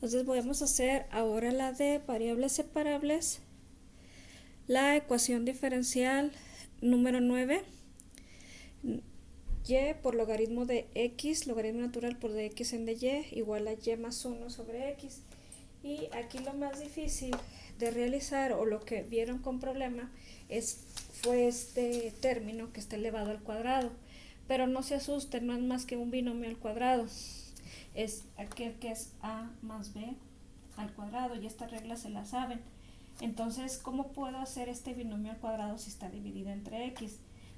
Entonces vamos a hacer ahora la de variables separables, la ecuación diferencial número 9, y por logaritmo de x, logaritmo natural por dx en dy, igual a y más 1 sobre x. Y aquí lo más difícil de realizar, o lo que vieron con problema, fue este término que está elevado al cuadrado. Pero no se asusten, no es más que un binomio al cuadrado. Es aquel que es a más b al cuadrado, y esta regla se la saben. Entonces, ¿cómo puedo hacer este binomio al cuadrado si está dividido entre x?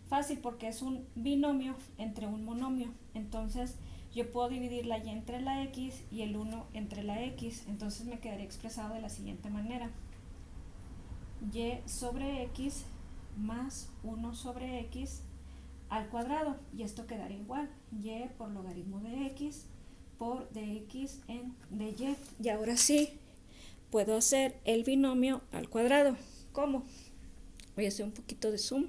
Fácil, porque es un binomio entre un monomio. Entonces, yo puedo dividir la y entre la x y el 1 entre la x. Entonces me quedaría expresado de la siguiente manera: y sobre x más 1 sobre x al cuadrado, y esto quedaría igual, y por logaritmo de x por dx en dy. Y ahora sí puedo hacer el binomio al cuadrado. ¿Cómo? Voy a hacer un poquito de zoom.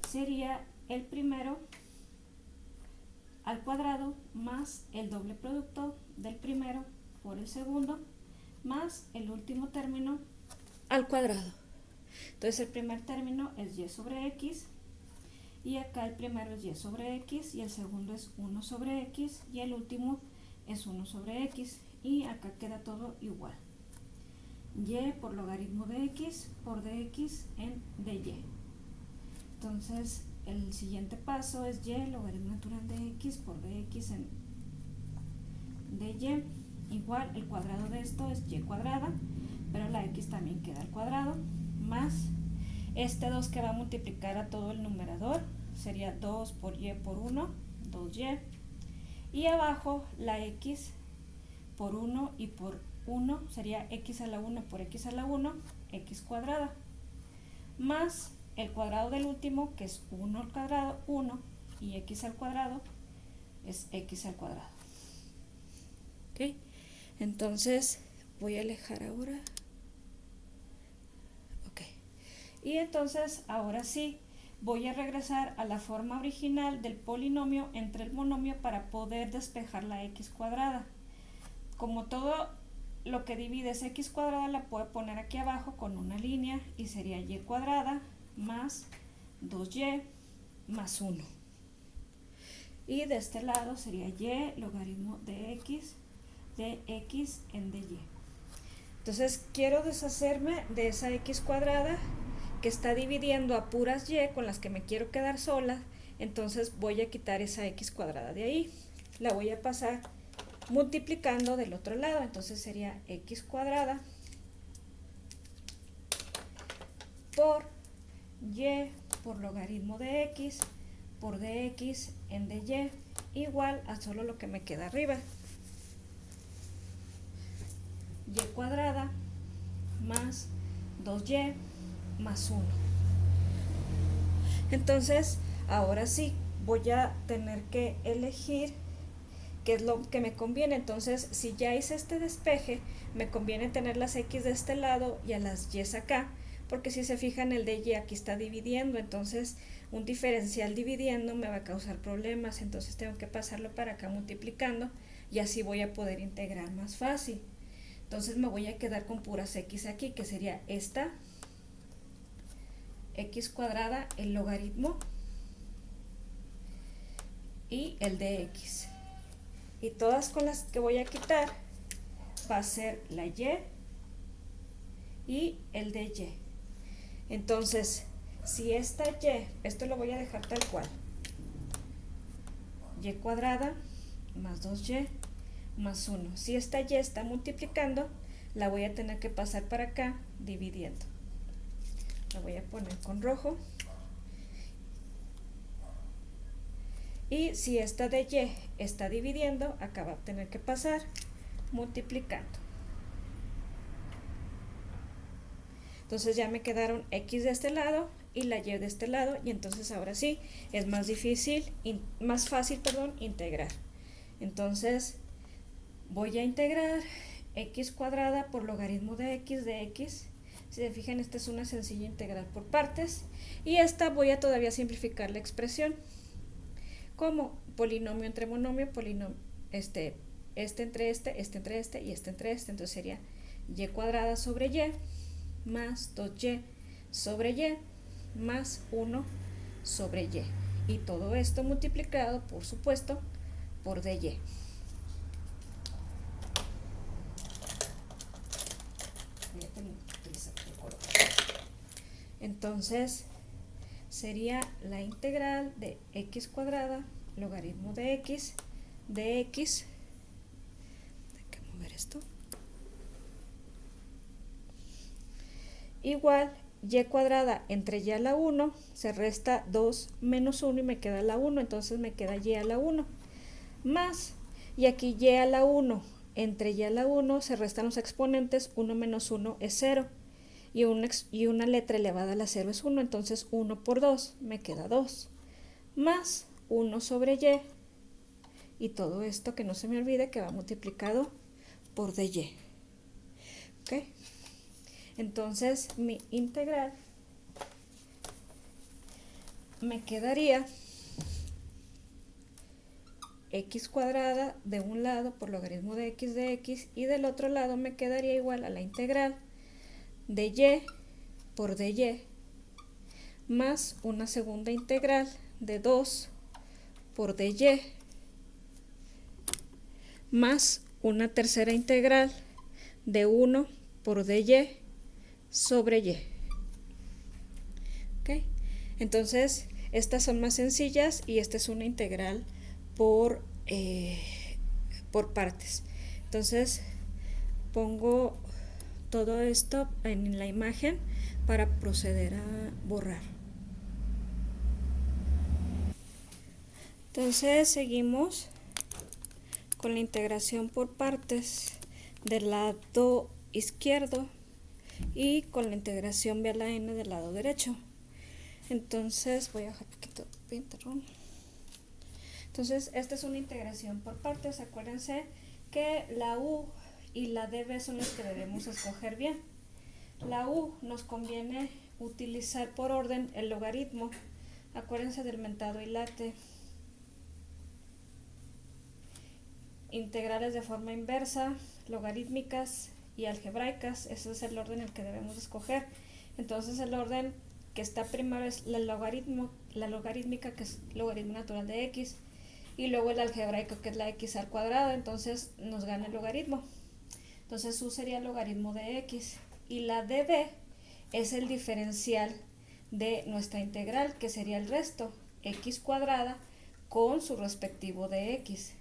Sería el primero al cuadrado más el doble producto del primero por el segundo más el último término al cuadrado. Entonces el primer término es y sobre x, y acá el primero es y sobre x, y el segundo es 1 sobre x, y el último es 1 sobre x, y acá queda todo igual. Y por logaritmo de x por dx en dy. Entonces el siguiente paso es y logaritmo natural de x por dx en dy, igual el cuadrado de esto es y cuadrada, pero la x también queda al cuadrado, más este 2 que va a multiplicar a todo el numerador, sería 2 por y por 1, 2y, y abajo la x por 1 y por 1 sería x a la 1 por x a la 1, x cuadrada, más el cuadrado del último, que es 1 al cuadrado, 1, y x al cuadrado es x al cuadrado. ¿Ok? Entonces voy a alejar ahora. Ok. Y entonces ahora sí voy a regresar a la forma original del polinomio entre el monomio para poder despejar la x cuadrada. Como todo lo que divide es x cuadrada, la puedo poner aquí abajo con una línea, y sería y cuadrada más 2y más 1. Y de este lado sería y logaritmo de x en dy. Entonces quiero deshacerme de esa x cuadrada que está dividiendo a puras y con las que me quiero quedar sola. Entonces voy a quitar esa x cuadrada de ahí, la voy a pasar multiplicando del otro lado. Entonces sería x cuadrada por y por logaritmo de x por dx en dy, igual a solo lo que me queda arriba, y cuadrada más 2y más 1. Entonces ahora sí voy a tener que elegir qué es lo que me conviene. Entonces, si ya hice este despeje, me conviene tener las x de este lado y a las y acá, porque si se fijan, el de y aquí está dividiendo. Entonces un diferencial dividiendo me va a causar problemas, entonces tengo que pasarlo para acá multiplicando, y así voy a poder integrar más fácil. Entonces me voy a quedar con puras x aquí, que sería esta x cuadrada, el logaritmo y el de x. Y todas con las que voy a quitar va a ser la y el de y. Entonces, si esta y, esto lo voy a dejar tal cual, y cuadrada más 2y más 1. Si esta y está multiplicando, la voy a tener que pasar para acá dividiendo. La voy a poner con rojo. Y si esta de y está dividiendo, acá va a tener que pasar multiplicando. Entonces ya me quedaron x de este lado y la y de este lado, y entonces ahora sí es más fácil integrar. Entonces voy a integrar x cuadrada por logaritmo de x. Si se fijan, esta es una sencilla integral por partes, y esta voy a todavía simplificar la expresión. como polinomio entre monomio, polinomio, este entre este entre este y este entre este. Entonces sería y cuadrada sobre y más 2y sobre y más 1 sobre y. Y todo esto multiplicado, por supuesto, por dy. Entonces sería la integral de x cuadrada logaritmo de x hay que mover esto, igual y cuadrada entre y a la 1, se resta 2 menos 1 y me queda la 1, entonces me queda y a la 1, más, y aquí y a la 1, entre y a la 1 se restan los exponentes, 1 menos 1 es 0, y una letra elevada a la 0 es 1, entonces 1 por 2 me queda 2, más 1 sobre y todo esto que no se me olvide que va multiplicado por dy. ¿Ok? Entonces mi integral me quedaría x cuadrada de un lado por logaritmo de x y del otro lado me quedaría igual a la integral de y por dy más una segunda integral de 2 por dy más una tercera integral de 1 por dy sobre y. ¿Ok? Entonces, estas son más sencillas y esta es una integral por partes. Entonces, pongo todo esto en la imagen para proceder a borrar. Entonces, seguimos con la integración por partes del lado izquierdo y con la integración b a la n del lado derecho. Entonces voy a dejar un poquito pintarón. Entonces esta es una integración por partes. Acuérdense que la u y la db son las que debemos escoger bien. La u nos conviene utilizar por orden el logaritmo. Acuérdense del mentado hilate. Integrales de forma inversa, logarítmicas y algebraicas, ese es el orden en el que debemos escoger. Entonces el orden que está primero es la logarítmica, que es logaritmo natural de x, y luego el algebraico, que es la x al cuadrado. Entonces nos gana el logaritmo. Entonces u sería el logaritmo de x y la db es el diferencial de nuestra integral, que sería el resto, x cuadrada con su respectivo de x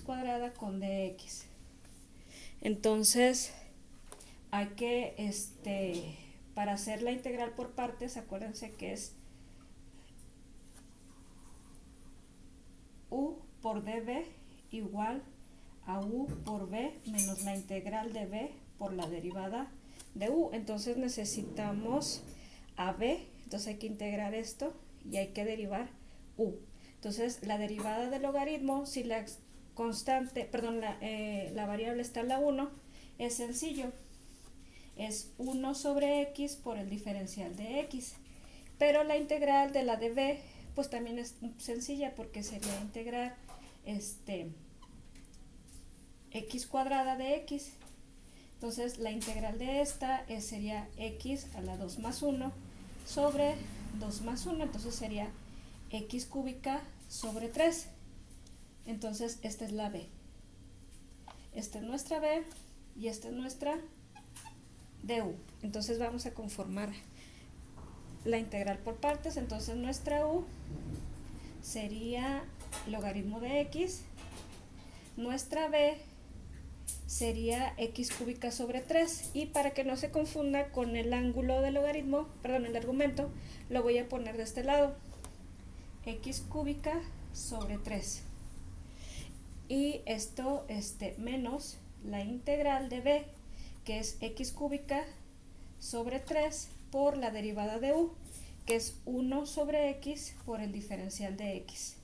cuadrada con dx. Entonces hay que para hacer la integral por partes, acuérdense que es u por db igual a u por b menos la integral de b por la derivada de u. Entonces necesitamos a b, entonces hay que integrar esto y hay que derivar u. Entonces la derivada del logaritmo, si la constante, perdón, la variable está en la 1, es sencillo, es 1 sobre x por el diferencial de x, pero la integral de la de b pues también es sencilla, porque sería integrar x cuadrada de x. Entonces la integral de esta sería x a la 2 más 1 sobre 2 más 1, entonces sería x cúbica sobre 3. Entonces esta es la b, esta es nuestra b y esta es nuestra du. Entonces vamos a conformar la integral por partes. Entonces nuestra u sería logaritmo de x, nuestra b sería x cúbica sobre 3, y para que no se confunda con el ángulo del logaritmo, perdón, el argumento, lo voy a poner de este lado, x cúbica sobre 3. Y esto menos la integral de b, que es x cúbica sobre 3 por la derivada de u, que es 1 sobre x por el diferencial de x.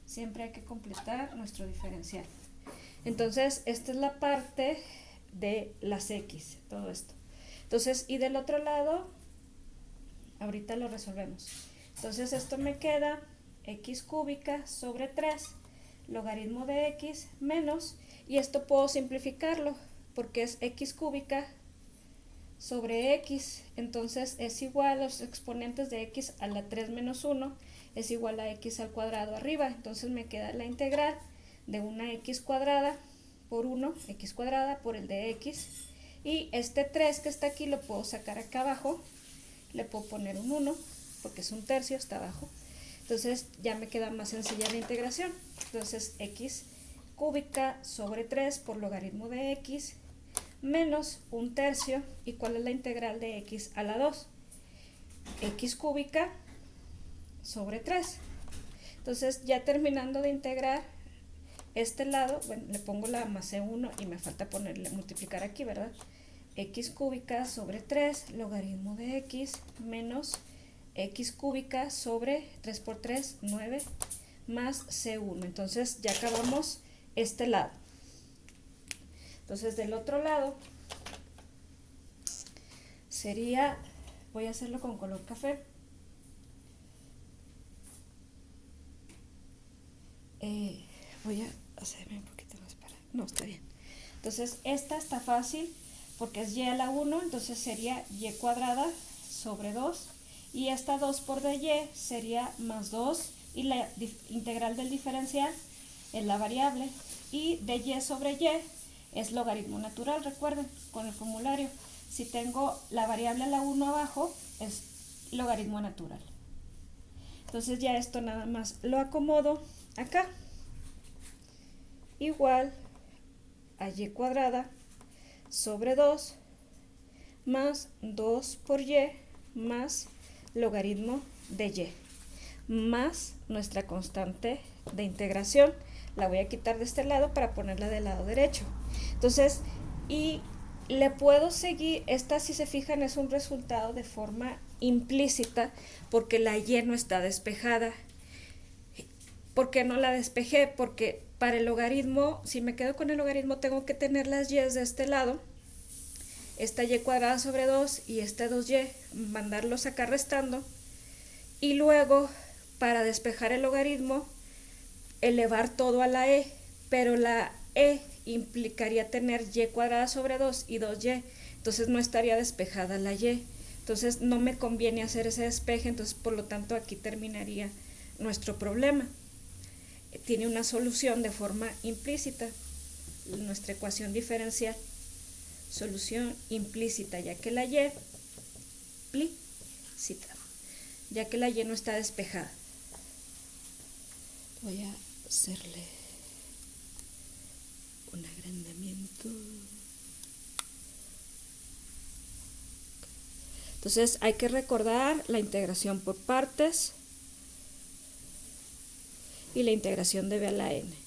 Siempre hay que completar nuestro diferencial. Entonces esta es la parte de las x, todo esto. Entonces, y del otro lado, ahorita lo resolvemos. Entonces esto me queda x cúbica sobre 3 logaritmo de x menos, y esto puedo simplificarlo porque es x cúbica sobre x, entonces es igual a los exponentes de x a la 3 menos 1 es igual a x al cuadrado arriba, entonces me queda la integral de una x cuadrada por 1, x cuadrada por el de x, y este 3 que está aquí lo puedo sacar acá abajo, le puedo poner un 1 porque es un tercio, está abajo, entonces ya me queda más sencilla la integración, entonces x cúbica sobre 3 por logaritmo de x menos un tercio, ¿y cuál es la integral de x a la 2? X cúbica sobre 3. Entonces ya terminando de integrar este lado, bueno, le pongo la más c1 y me falta ponerle multiplicar aquí, ¿verdad? X cúbica sobre 3 logaritmo de x menos x cúbica sobre 3 por 3, 9 más c1. Entonces ya acabamos este lado. Entonces del otro lado sería, voy a hacerlo con color café, voy a hacerme un poquito más para, no, está bien. Entonces esta está fácil porque es y a la 1, entonces sería y cuadrada sobre 2, y esta 2 por dy sería más 2, y la integral del diferencial es la variable, y dy sobre y es logaritmo natural, recuerden, con el formulario. Si tengo la variable a la 1 abajo, es logaritmo natural. Entonces ya esto nada más lo acomodo acá. Igual a y cuadrada sobre 2 más 2 por y más logaritmo de y más nuestra constante de integración. La voy a quitar de este lado para ponerla del lado derecho. Entonces, y le puedo seguir, esta si se fijan es un resultado de forma implícita porque la y no está despejada. ¿Por qué no la despejé? Porque para el logaritmo, si me quedo con el logaritmo, tengo que tener las y de este lado, esta y cuadrada sobre 2 y este 2y, mandarlos acá restando, y luego para despejar el logaritmo elevar todo a la e, pero la e implicaría tener y cuadrada sobre 2 y 2y, entonces no estaría despejada la y, entonces no me conviene hacer ese despeje, entonces por lo tanto aquí terminaría nuestro problema. Tiene una solución de forma implícita, nuestra ecuación diferencial, solución implícita, ya que la y no está despejada. Voy a hacerle un agrandamiento. Entonces hay que recordar la integración por partes y la integración de b a la n.